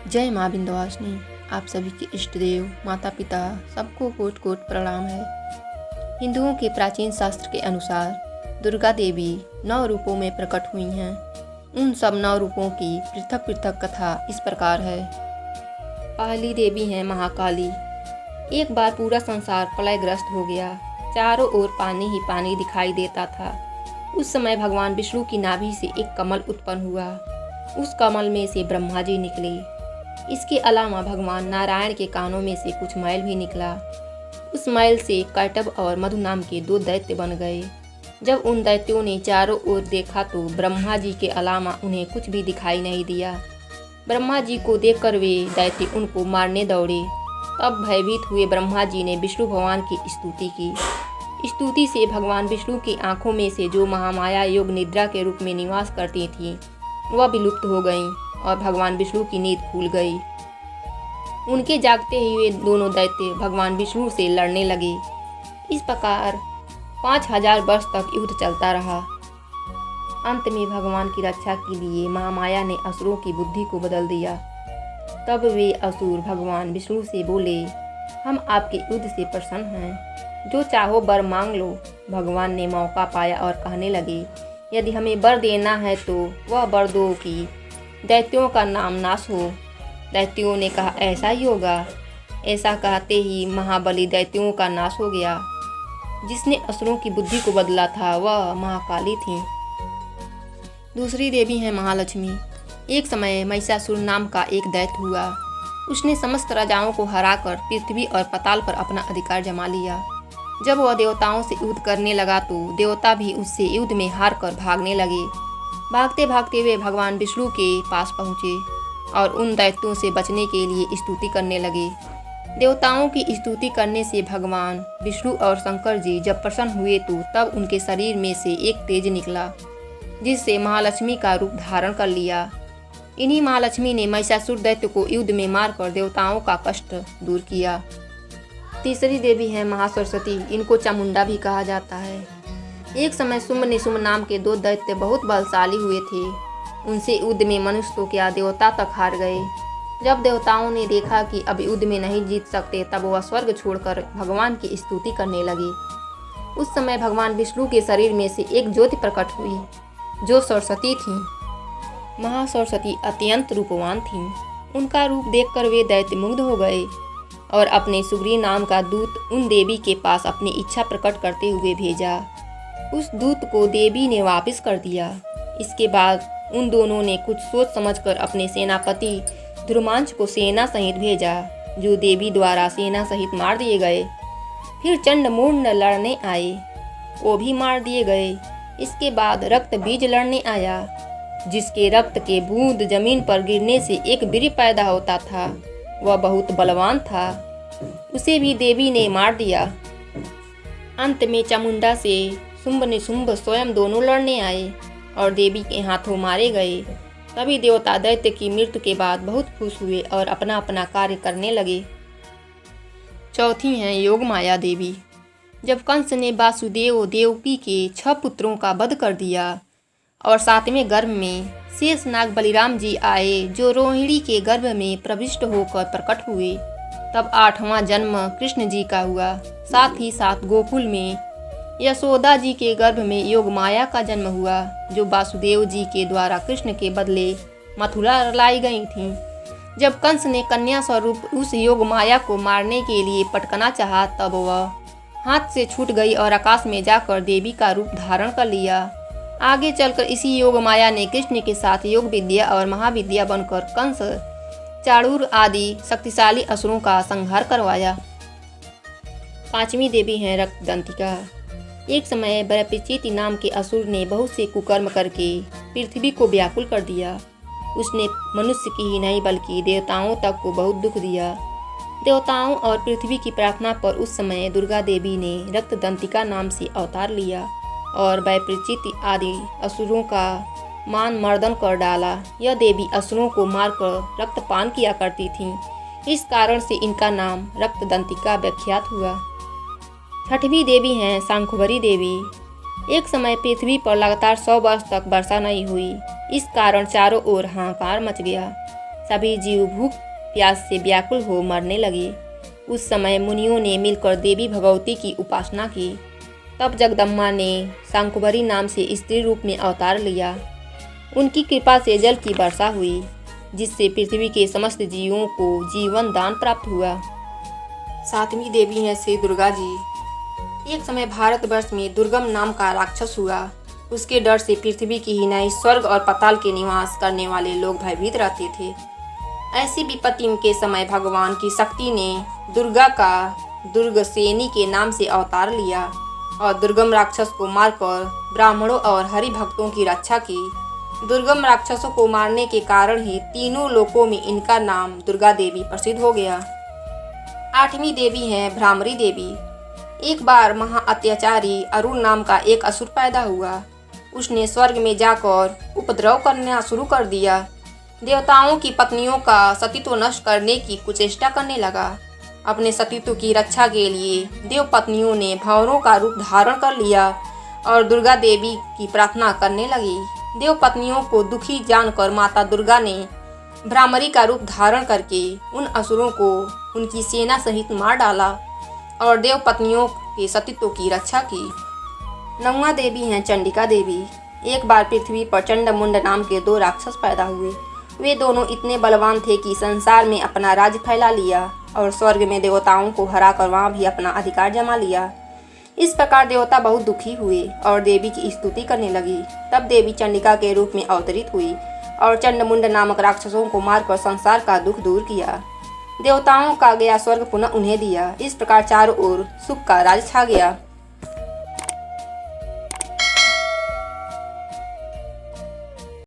जय माँ विंध्यवासिनी। आप सभी के इष्ट देव माता पिता सबको कोट कोट प्रणाम है। हिंदुओं के प्राचीन शास्त्र के अनुसार दुर्गा देवी 9 रूपों में प्रकट हुई हैं। उन सब 9 रूपों की पृथक पृथक कथा इस प्रकार है। पहली देवी हैं महाकाली। एक बार पूरा संसार प्रलयग्रस्त हो गया। चारों ओर पानी ही पानी दिखाई देता था। उस समय भगवान विष्णु की नाभि से एक कमल उत्पन्न हुआ। उस कमल में से ब्रह्मा जी निकले। इसके अलावा भगवान नारायण के कानों में से कुछ मैल भी निकला। उस मैल से कैटब और मधु नाम के 2 दैत्य बन गए। जब उन दैत्यों ने चारों ओर देखा तो ब्रह्मा जी के अलावा उन्हें कुछ भी दिखाई नहीं दिया। ब्रह्मा जी को देखकर वे दैत्य उनको मारने दौड़े। तब भयभीत हुए ब्रह्मा जी ने विष्णु भगवान की स्तुति की। स्तुति से भगवान विष्णु की आंखों में से जो महामाया योग निद्रा के रूप में निवास करती थी वह विलुप्त हो गईं और भगवान विष्णु की नींद खुल गई। उनके जागते हुए दोनों दैत्य भगवान विष्णु से लड़ने लगे। इस प्रकार 5000 वर्ष तक युद्ध चलता रहा। अंत में भगवान की रक्षा के लिए महामाया ने असुरों की बुद्धि को बदल दिया। तब वे असुर भगवान विष्णु से बोले, हम आपके युद्ध से प्रसन्न हैं, जो चाहो वर मांग लो। भगवान ने मौका पाया और कहने लगे, यदि हमें वर देना है तो वह वर दो कि दैत्यों का नाम नाश हो। दैत्यों ने कहा, ऐसा ही होगा। ऐसा कहते ही महाबली दैत्यों का नाश हो गया। जिसने असुरों की बुद्धि को बदला था वह महाकाली थी। दूसरी देवी हैं महालक्ष्मी। एक समय महिषासुर नाम का एक दैत्य हुआ। उसने समस्त राजाओं को हराकर पृथ्वी और पाताल पर अपना अधिकार जमा लिया। जब वह देवताओं से युद्ध करने लगा तो देवता भी उससे युद्ध में हार कर भागने लगे। भागते भागते वे भगवान विष्णु के पास पहुँचे और उन दैत्यों से बचने के लिए स्तुति करने लगे। देवताओं की स्तुति करने से भगवान विष्णु और शंकर जी जब प्रसन्न हुए तो तब उनके शरीर में से एक तेज निकला, जिससे महालक्ष्मी का रूप धारण कर लिया। इन्हीं महालक्ष्मी ने महिषासुर दैत्य को युद्ध में मारकर देवताओं का कष्ट दूर किया। तीसरी देवी है महासरस्वती। इनको चामुंडा भी कहा जाता है। एक समय शुंभ निशुंभ नाम के 2 दैत्य बहुत बलशाली हुए थे। उनसे युद्ध में मनुष्य तो क्या देवता तक हार गए। जब देवताओं ने देखा कि अब युद्ध में नहीं जीत सकते तब वह स्वर्ग छोड़कर भगवान की स्तुति करने लगे। उस समय भगवान विष्णु के शरीर में से एक ज्योति प्रकट हुई जो सरस्वती थी। महासरस्वती अत्यंत रूपवान थीं। उनका रूप देखकर वे दैत्य मुग्ध हो गए और अपने सुग्रीव नाम का दूत उन देवी के पास अपनी इच्छा प्रकट करते हुए भेजा। उस दूत को देवी ने वापस कर दिया। इसके बाद उन दोनों ने कुछ सोच समझकर अपने सेनापति ध्रुमांच को सेना सहित भेजा, जो देवी द्वारा सेना सहित मार दिए गए। फिर चंडमुंड लड़ने आए, वो भी मार दिए गए। इसके बाद रक्त बीज लड़ने आया, जिसके रक्त के बूंद जमीन पर गिरने से एक वीर्य पैदा होता था। वह बहुत बलवान था, उसे भी देवी ने मार दिया। अंत में चामुंडा से शुंभ निशुंभ स्वयं दोनों लड़ने आए और देवी के हाथों मारे गए। तभी देवता दैत्य की मृत्यु के बाद बहुत खुश हुए और अपना अपना कार्य करने लगे। चौथी हैं योग माया देवी। जब कंस ने वासुदेव देवकी के 6 पुत्रों का वध कर दिया और 7वें गर्भ में शेषनाग बलिराम जी आए, जो रोहिणी के गर्भ में प्रविष्ट होकर प्रकट हुए, तब 8वां जन्म कृष्ण जी का हुआ। साथ ही साथ गोकुल में यशोदा जी के गर्भ में योग माया का जन्म हुआ, जो वासुदेव जी के द्वारा कृष्ण के बदले मथुरा लाई गई थी। जब कंस ने कन्या स्वरूप उस योग माया को मारने के लिए पटकना चाहा तब वह हाथ से छूट गई और आकाश में जाकर देवी का रूप धारण कर लिया। आगे चलकर इसी योग माया ने कृष्ण के साथ योग विद्या और महाविद्या बनकर कंस, चाणूर आदि शक्तिशाली असुरों का संहार करवाया। 5वीं देवी हैं रक्तदंतिका। एक समय बरपिचिति नाम के असुर ने बहुत से कुकर्म करके पृथ्वी को व्याकुल कर दिया। उसने मनुष्य की ही नहीं बल्कि देवताओं तक को बहुत दुख दिया। देवताओं और पृथ्वी की प्रार्थना पर उस समय दुर्गा देवी ने रक्तदंतिका नाम से अवतार लिया और बरपिचिति आदि असुरों का मान मर्दन कर डाला। यह देवी असुरों को मारकर रक्तपान किया करती थीं। इस कारण से इनका नाम रक्तदंतिका विख्यात हुआ। 6वीं देवी हैं शांखभरी देवी। एक समय पृथ्वी पर लगातार 100 वर्ष तक वर्षा नहीं हुई। इस कारण चारों ओर हाहाकार मच गया। सभी जीव भूख प्यास से व्याकुल हो मरने लगे। उस समय मुनियों ने मिलकर देवी भगवती की उपासना की। तब जगदम्बा ने शाकंभरी नाम से स्त्री रूप में अवतार लिया। उनकी कृपा से जल की वर्षा हुई, जिससे पृथ्वी के समस्त जीवों को जीवन दान प्राप्त हुआ। सातवीं देवी हैं श्री दुर्गा जी। एक समय भारतवर्ष में दुर्गम नाम का राक्षस हुआ। उसके डर से पृथ्वी की ही नहीं स्वर्ग और पाताल के निवास करने वाले लोग भयभीत रहते थे। ऐसी विपत्ति के समय भगवान की शक्ति ने दुर्गा का दुर्गसेनी के नाम से अवतार लिया और दुर्गम राक्षस को मारकर ब्राह्मणों और हरि भक्तों की रक्षा की। दुर्गम राक्षसों को मारने के कारण ही तीनों लोकों में इनका नाम दुर्गा देवी प्रसिद्ध हो गया। आठवीं देवी हैं भ्रामरी देवी। एक बार महा अत्याचारी अरुण नाम का एक असुर पैदा हुआ। उसने स्वर्ग में जाकर उपद्रव करना शुरू कर दिया। देवताओं की पत्नियों का सतीत्व नष्ट करने की कुचेष्टा करने लगा। अपने सतीत्व की रक्षा के लिए देव पत्नियों ने भंवरों का रूप धारण कर लिया और दुर्गा देवी की प्रार्थना करने लगी। देव पत्नियों को दुखी जानकर माता दुर्गा ने भ्रामरी का रूप धारण करके उन असुरों को उनकी सेना सहित मार डाला और देव पत्नियों के सतीत्व की रक्षा की। नौवां देवी हैं चंडिका देवी। एक बार पृथ्वी पर चंडमुंड नाम के दो राक्षस पैदा हुए। वे दोनों इतने बलवान थे कि संसार में अपना राज्य फैला लिया और स्वर्ग में देवताओं को हराकर वहाँ भी अपना अधिकार जमा लिया। इस प्रकार देवता बहुत दुखी हुए और देवी की स्तुति करने लगी। तब देवी चंडिका के रूप में अवतरित हुई और चंडमुंड नामक राक्षसों को मारकर संसार का दुख दूर किया। देवताओं का गया स्वर्ग पुनः उन्हें दिया। इस प्रकार चारों ओर सुख का राज छा गया।